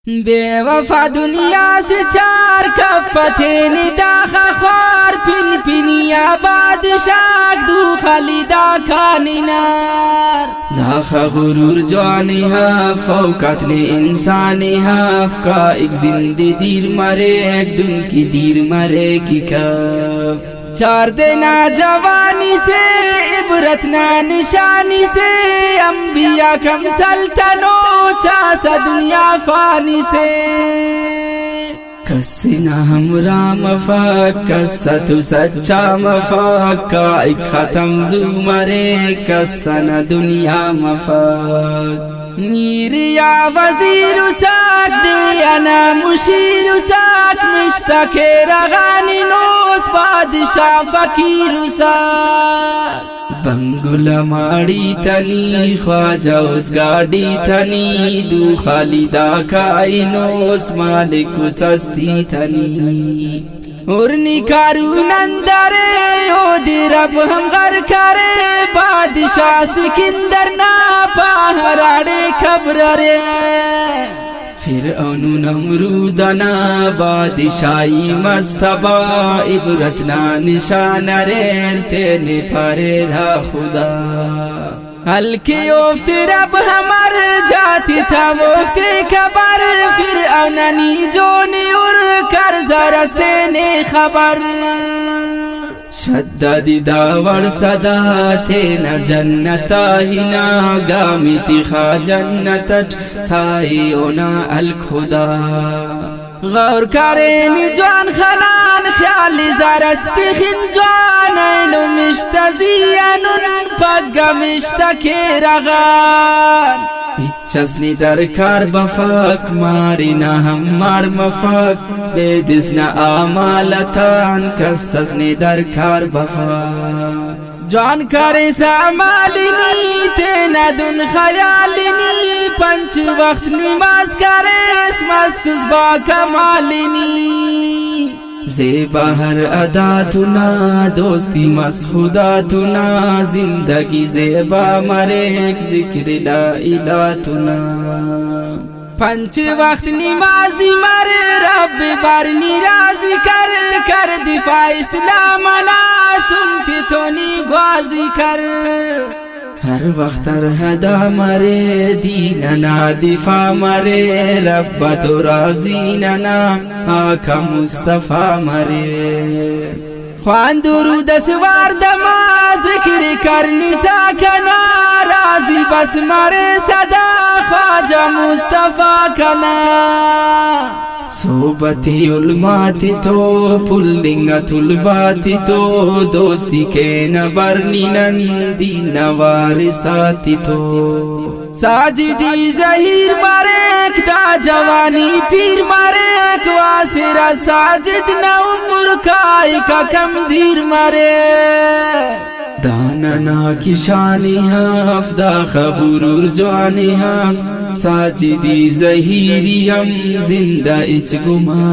बेवफा दुनिया से चार कप पथे निदा खार पिन पिनिया बादशाह दू खालिदा खानिनार दाखा गुरूर जानी हाफ फौकत ने इंसानी हाफ का एक जिंदे दीर मरे एक दुन की दीर मरे की कब चार देना जवानी से इबरत ना निशानी से अंबिया कम सल्तनो चासा दुनिया फानी से कसिना हमरा मफाक कसा तू सच्चा मफाक का एक खत्म जू मरे कसना दुनिया मफाक मीरिया वजीर साक दे अना मुशीर साक मुश्ताके रगानी नोस बादशाह फकीर साक बंगुला माड़ी तनी ख्वाजा उस गाड़ी तनी दू खालिदा काइनोस मालिक सस्ती तनी उर्नी कारू नंदरे ओ दे रब हम घर करे बादशाह सिकंदर ना पहराड़े खबर रे फिर अनु नमरूदना बादशाही मस्तबा इबरत ना निशान रे तेने परे रा खुदा हल्के उफ्ते रब हमार जाती था उफ्ते खबर फिर अननी जोनी उर कर जरस्ते ने खबर शद्ददी दावर सदा थे न जन्नता हिना गामिति खा जन्नतट साई ओना अल खुदा गौर करे निजान खलान ख्याली जरस्ती खिंजान ऐनु मिश्तजियनुन पग्गा मिश्तके रगान इच्छसनी दरकार बफाक मारिना हमार मफाक बेदिसना आमालतान कससनी दरकार बफाक जान करे सामालिनी तेना दुन खयालिनी पंच वक्त नमाज करे मसूस बा कमालिनी ज़ेबा हर अदा तुना दोस्ती मसखुदा तुना जिंदगी ज़ेबा मरे एक जिक्र ला इला तुना पंच वक्त नमाजी मरे रब बार निराजी कर दिफा इस्लाम ना सुनती तोनी ग्वाजी कर हर वक्त हदा मरे दीन ना दिफा मरे रब तो राजी ना आका मुस्तफा मरे ख्वान दुरूद सवार दमा जिक्र करनी साखना राजी बस मरे सदा ख्वाजा मुस्तफा कना सोबती उलमाती तो पुल्लिंगा तुलबाती तो दोस्ती के नवरनी नंदी नवारिसाती तो साजिदी जहीर मारे दा जवानी पीर मारे वासिरा साजिद न उम्र का कम धीर मारे दानना की शानी हफ्दा खबूर जानी हम साजिदी जहीरी हम जिंदा इच गुमा